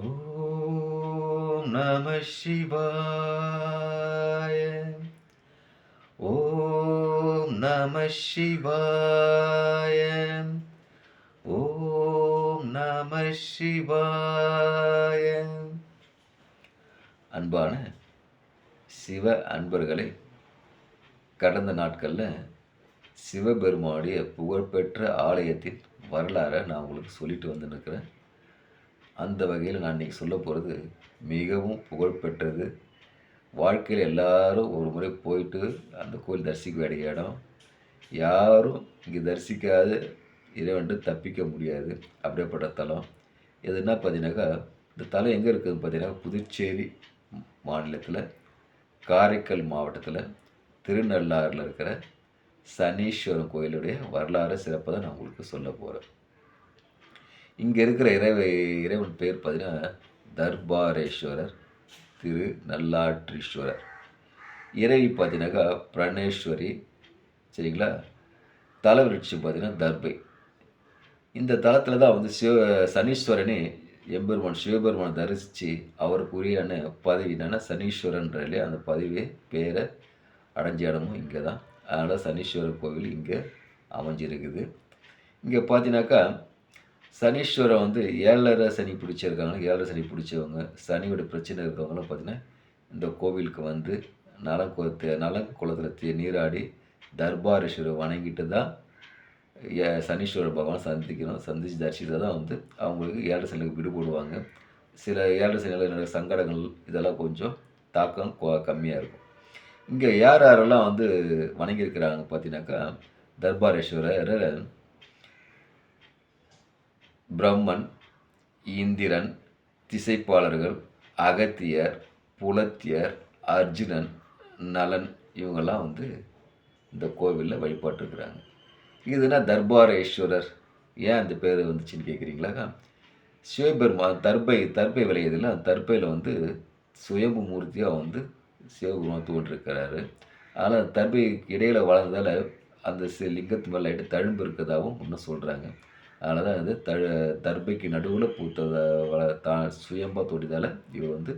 ஓம் நம சிவாய. ஓம் நம சிவாய. ஓம் நம சிவாய. அன்பான சிவ அன்பர்களை, கடந்த நாட்களில் சிவபெருமானுடைய புகழ்பெற்ற ஆலயத்தின் வரலாறை நான் உங்களுக்கு சொல்லிட்டு வந்துருக்கிறேன். அந்த வகையில் நான் இன்றைக்கி சொல்ல போகிறது மிகவும் புகழ்பெற்றது. வாழ்க்கையில் எல்லாரும் ஒரு முறை போயிட்டு அந்த கோயில் தரிசிக்க வேண்டிய இடம். யாரும் இங்கே தரிசிக்காத இறைவன்ட்டு தப்பிக்க முடியாது. அப்படியேப்பட்ட தலம் எதுனா பார்த்தீங்கன்னாக்கா, இந்த தலம் எங்கே இருக்குதுன்னு பார்த்தீங்கன்னா, புதுச்சேரி மாநிலத்தில் காரைக்கால் மாவட்டத்தில் திருநள்ளாறில் இருக்கிற சனீஸ்வரன் கோயிலுடைய வரலாறு சிறப்பாக தான் நான் உங்களுக்கு சொல்ல போகிறேன். இங்கே இருக்கிற இறைவன் பேர் பார்த்தீங்கன்னா தர்பாரேஸ்வரர், திரு நல்லாற்றீஸ்வரர். இறைவி பார்த்தீங்கன்னாக்கா பிரணேஸ்வரி. சரிங்களா? தலவிருட்சம் பார்த்தீங்கன்னா தர்பை. இந்த தலத்தில் தான் வந்து சனீஸ்வரனே எம்பெருமான் சிவபெருமான் தரிசித்து அவருக்குரியான பதவி என்னென்னா சனீஸ்வரன்ற இல்லையா, அந்த பதவியை பேரை அடைஞ்ச இடமும் இங்கே தான். அதனால் சனீஸ்வரர் கோவில் இங்கே அமைஞ்சிருக்குது. இங்கே பார்த்தீங்கன்னாக்கா சனீஸ்வரன் வந்து 7.5 சனி பிடிச்சிருக்காங்க. 7.5 சனி பிடிச்சவங்க, சனியோட பிரச்சனை இருக்கிறவங்களாம் பார்த்தீங்கன்னா இந்த கோவிலுக்கு வந்து நலங்குளத்தில் நீராடி தர்பாரேஸ்வரர் வணங்கிட்டு தான் சனீஸ்வரர் பகவான் சந்தித்து தரிசித்து தான் வந்து அவங்களுக்கு 7.5 சனிக்கு விடுபடுவாங்க. சில 7.5 சனியில் சங்கடங்கள் இதெல்லாம் கொஞ்சம் தாக்கம் கம்மியாக இருக்கும். இங்கே யாரெல்லாம் வந்து வணங்கியிருக்கிறாங்க பார்த்தீங்கன்னாக்கா, தர்பாரேஸ்வரர் பிரம்மன், இந்திரன், திசைப்பாளர்கள், அகத்தியர், புலத்தியர், அர்ஜுனன், நலன் இவங்கெல்லாம் வந்து இந்த கோவிலில் வழிபாட்டுருக்குறாங்க. இதுனா தர்பாரேஸ்வரர் ஏன் அந்த பேர் வந்துச்சுன்னு கேட்குறீங்களா? சிவபெருமான் தர்பை விளையுதுல, அந்த தர்பையில் வந்து சுயம்பு மூர்த்தியாக வந்து சிவபெருமான் தோன்றிருக்கிறாரு. ஆனால் தர்பை இடையில் வளர்ந்ததால் அந்த லிங்கத்து மேலே லைட்டு தழும்பு இருக்கிறதாகவும் இன்னும் சொல்கிறாங்க. அதனால தான் வந்து தர்பைக்கு நடுவில் சுயம்பா தோண்டிதால் இவர் வந்து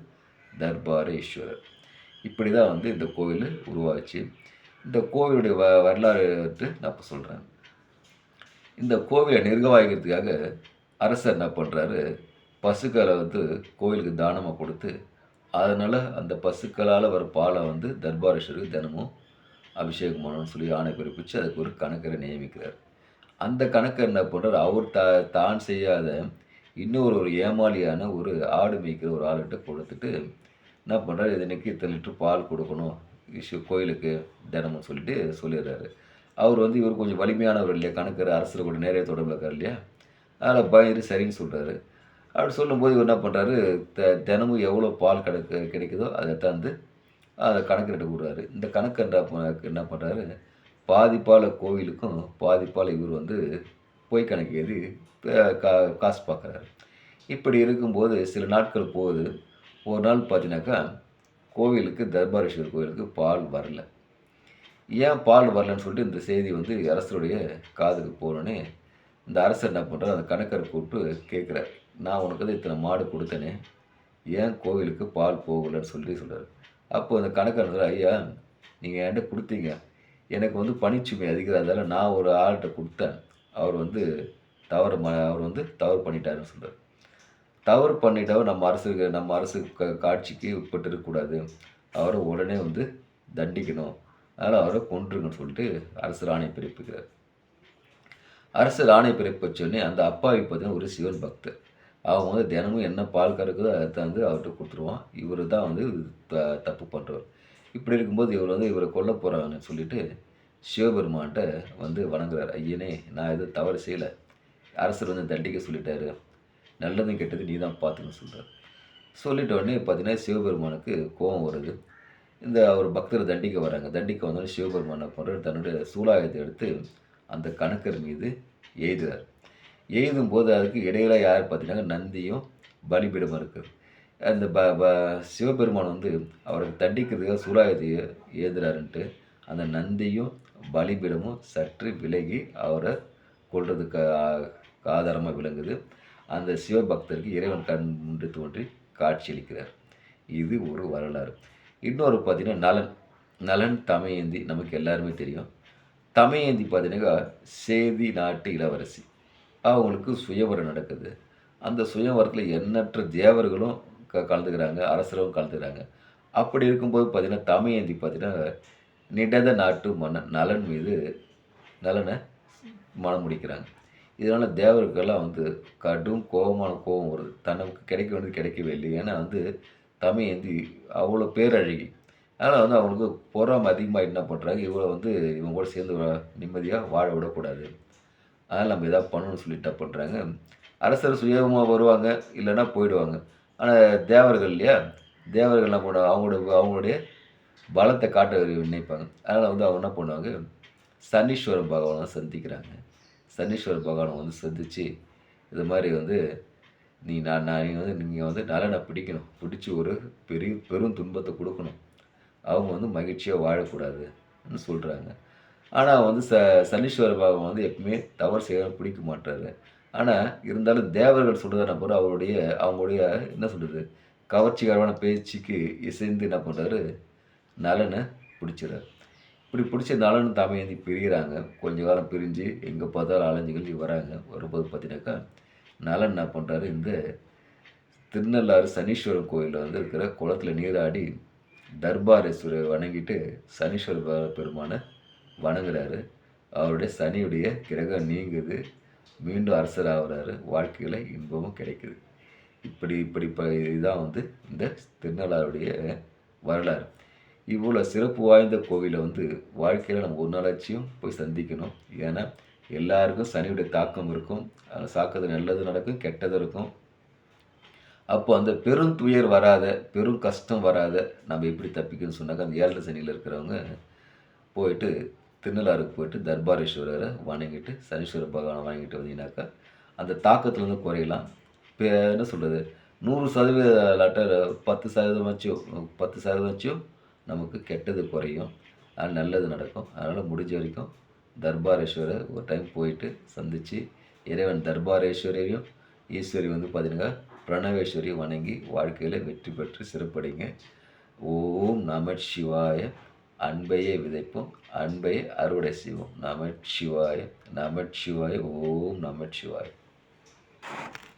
தர்பாரேஸ்வரர். இப்படி தான் வந்து இந்த கோவில் உருவாச்சு. இந்த கோவிலுடைய வரலாறு நான் இப்போ சொல்கிறேன். இந்த கோவிலை நிர்வாகிக்கிறதுக்காக அரசர் என்ன பண்ணுறாரு, பசுக்களை வந்து கோவிலுக்கு தானமாக கொடுத்து, அதனால் அந்த பசுக்களால் வர பாலை வந்து தர்பாரேஸ்வருக்கு தினமும் அபிஷேகம் பண்ணணும்னு சொல்லி ஆணை பிறப்பித்து அதுக்கு ஒரு கணக்கரை நியமிக்கிறார். அந்த கணக்கர் என்ன பண்ணுறார், அவர் தான் செய்யாத இன்னொரு ஏமாளியான ஒரு ஆடு மேய்க்கிற ஒரு ஆளுகிட்ட கொடுத்துட்டு என்ன பண்ணுறாரு, இதனைக்கு இத்தனை லிட்டர் பால் கொடுக்கணும் கோயிலுக்கு தினமும் சொல்லிடுறாரு. அவர் வந்து இவர் கொஞ்சம் வலிமையானவர் இல்லையா, கணக்கர் அரசர் கூட நேரே தொடர்பில் இருக்கார் இல்லையா, அதில் பயந்து சரின்னு சொல்கிறாரு. அப்படி சொல்லும்போது இவர் என்ன பண்ணுறாரு, தினமும் எவ்வளோ பால் கிடைக்குதோ அதை தந்து அதை கணக்கிட்ட விடுறாரு. இந்த கணக்கு என்ன பண்ணுறாரு, பாதிப்பால் கோவிலுக்கும் பாதிப்பால் இவர் வந்து பொய் கணக்கு எழுதி காசு பார்க்குறாரு. இப்படி இருக்கும்போது சில நாட்கள் போகுது. ஒரு நாள் பார்த்தீங்கன்னாக்கா கோவிலுக்கு தர்பாரேஸ்வரர் கோவிலுக்கு பால் வரல. ஏன் பால் வரலன்னு சொல்லிட்டு இந்த செய்தி வந்து அரசருடைய காதுக்கு போனோடனே இந்த அரசர் என்ன பண்ணுறாரு, அந்த கணக்கரை கூப்பிட்டு கேட்குறாரு, நான் உனக்கு வந்து இத்தனை மாடு கொடுத்தேனே, ஏன் கோவிலுக்கு பால் போகலன்னு சொல்கிறார். அப்போ அந்த கணக்கர், ஐயா நீங்கள் என்கிட்ட கொடுத்தீங்க, எனக்கு வந்து பணிச்சுமை அதிகறதால நான் ஒரு ஆள்கிட்ட கொடுத்தேன், அவர் வந்து தவறு பண்ணிட்டாருன்னு சொல்கிறார். தவறு பண்ணிட்டவர் நம்ம அரசு காட்சிக்கு உட்பட்டு இருக்கக்கூடாது, அவரை உடனே வந்து தண்டிக்கணும், அதனால் அவரை கொன்றுங்கன்னு சொல்லிட்டு அரசர் ஆணை பிறப்பிக்கிறார். அரசர் ஆணை பிறப்பிச்சோடனே அந்த அப்பாவி பார்த்தீங்கன்னா ஒரு சிவன் பக்தர். அவங்க வந்து தினமும் என்ன பால் கறக்குதோ அதை வந்து அவர்கிட்ட கொடுத்துருவான். இவர் தான் வந்து தப்பு பண்ணுறவர். இப்படி இருக்கும்போது இவர் வந்து இவரை கொல்ல போகிறாங்கன்னு சொல்லிட்டு சிவபெருமான்கிட்ட வந்து வணங்குறார். ஐயனே, நான் எதுவும் தவறு செய்யலை, அரசர் வந்து தண்டிக்க சொல்லிட்டாரு, நல்லதும் கெட்டது நீ தான் பார்த்துன்னு சொல்கிறார். சொல்லிட்ட உடனே பார்த்தீங்கன்னா சிவபெருமானுக்கு கோபம் வருது. இந்த ஒரு பக்தரை தண்டிக்க வராங்க. தண்டிக்க வந்தோடனே சிவபெருமான் பண்ணுறாரு, தன்னுடைய சூலாயத்தை எடுத்து அந்த கணக்கர் மீது எய்துறார். எய்தும் போது அதுக்கு இடையில யார் பார்த்தீங்கன்னா நந்தியும் பலிபீடமும் இருக்குது. அந்த சிவபெருமான் வந்து அவருக்கு தண்டிக்கிறதுக்காக சூலாயத்தை ஏதுறாருன்ட்டு அந்த நந்தியும் பலிபீடமும் சற்று விலகி அவரை கொள்றதுக்கு ஆதாரமாக விளங்குது. அந்த சிவபக்தருக்கு இறைவன் கண் முன்று தோன்றி காட்சியளிக்கிறார். இது ஒரு வரலாறு. இன்னொரு பார்த்தீங்கன்னா நலன். நலன் தமயந்தி நமக்கு எல்லாருமே தெரியும். தமயந்தி பார்த்தீங்கன்னா சேதி நாட்டு இளவரசி. அவங்களுக்கு சுயவரம் நடக்குது. அந்த சுயவரத்தில எண்ணற்ற தேவர்களும் கலந்துக்கிறாங்க. அரசரும் கலந்துக்கிறாங்க. அப்படி இருக்கும்போது பார்த்தீங்கன்னா, தமயந்தி பார்த்தீங்கன்னா, நிடத நாட்டு மன்னன் நலன் மீது நலன மணம் முடிக்கிறாங்க. இதனால தேவருக்கெல்லாம் வந்து கடும் கோவமான கோவம் வருது. தனக்கு கிடைக்க வேண்டியது கிடைக்கவே இல்லை. ஏன்னா வந்து தமயந்தி அவ்வளோ பேரழகி. அதனால வந்து அவங்களுக்கு பொறாமை அதிகமா என்ன பண்றாங்க, இவள வந்து இவங்க கூட சேர்ந்து நிம்மதியா வாழ விடக்கூடாது. அதனால நம்ம ஏதாவது பண்ணணும்னு சொல்லிட்டு என்ன பண்றாங்க, அரசர் சுயமா வருவாங்க, இல்லன்னா போயிடுவாங்க. ஆனா தேவர்கள் இல்லையா? தேவர்கள் என்ன பண்ணுவாங்க, அவங்களுடைய பலத்த காட்ட நினைப்பாங்க. அதனால வந்து அவங்க என்ன பண்ணுவாங்க, சனீஸ்வர பகவான சந்திக்கிறாங்க. சனீஸ்வர பகவான வந்து சந்திச்சு, இது மாரி வந்து நான் நீங்க வந்து நலன பிடிக்கணும். பிடிச்சு ஒரு பெரும் துன்பத்த குடுக்கணும். அவங்க வந்து மகிழ்ச்சியா வாழக்கூடாதுன்னு சொல்றாங்க. ஆனா வந்து சனீஸ்வர பகவான் வந்து எப்பவுமே தவறு செய்றவங்கள பிடிக்க மாட்டாரு. ஆனா இருந்தாலும் தேவர்கள் சொல்றத என்ன பண்றாரு, அவங்களுடைய என்ன சொல்றது, கவர்ச்சிகரமான பேச்சுக்கு இசைந்து என்ன பண்றாரு, நலன பிடிச்சுறாரு. இப்படி பிடிச்ச நலனும் தமயந்தி பிரியிறாங்க. கொஞ்ச காலம் பிரிஞ்சு எங்க பார்த்தாலும் அலைஞ்சு கிழிஞ்சு வராங்க. வரும்போது பார்த்தீங்கன்னாக்கா, நலன் என்ன பண்றாரு, இந்த திருநள்ளாறு சனீஸ்வரன் கோயில்ல வந்து இருக்கிற குளத்தில நீராடி தர்பாரேஸ்வரர வணங்கிட்டு சனீஸ்வர பெருமான வணங்குறாரு. அவருடைய சனியுடைய கிரகம் நீங்குது. மீண்டும் அரசர் ஆகுறாரு. வாழ்க்கையில இன்பமும் கிடைக்குது. இப்படி இப்படி இதான் வந்து இந்த திருநள்ளாறுடைய வரலாறு. இவ்வளோ சிறப்பு வாய்ந்த கோவில வந்து வாழ்க்கையில நம்ம ஒரு நாளாச்சும் போய் சந்திக்கணும். ஏன்னா, எல்லாருக்கும் சனியுடைய தாக்கம் இருக்கும். சாக்கது நல்லது நடக்கும், கெட்டது இருக்கும். அப்போ அந்த பெரும் துயர் வராத, பெரும் கஷ்டம் வராத நம்ம எப்படி தப்பிக்கணும்னு சொன்னாக்கா, அந்த 7 சனியில இருக்கிறவங்க போயிட்டு திருநள்ளாறுக்கு போயிட்டு தர்பாரேஸ்வரர வணங்கிட்டு, சனீஸ்வர பகவான வணங்கிட்டு வந்தீங்கன்னாக்கா, அந்த தாக்கத்துலருந்து குறையலாம். என்ன சொல்றது, 100% இல்லாட்டா 10% 10% நமக்கு கெட்டது குறையும். நல்லது நடக்கும். அதனால முடிஞ்ச வரைக்கும் தர்பாரேஸ்வரர் ஒரு டைம் போயிட்டு சந்திச்சு, இறைவன் தர்பாரேஸ்வரியையும், ஈஸ்வரி வந்து பார்த்தீங்கன்னா, பிரணவேஸ்வரி வணங்கி வாழ்க்கையில வெற்றி பெற்று சிறப்படைங்க. ஓம் நமச்சிவாய! அன்பையே விதைப்போம், அன்பையே அறுவடை செய்வோம். நமச்சிவாய! நமச்சிவாய! ஓம் நமச்சிவாய!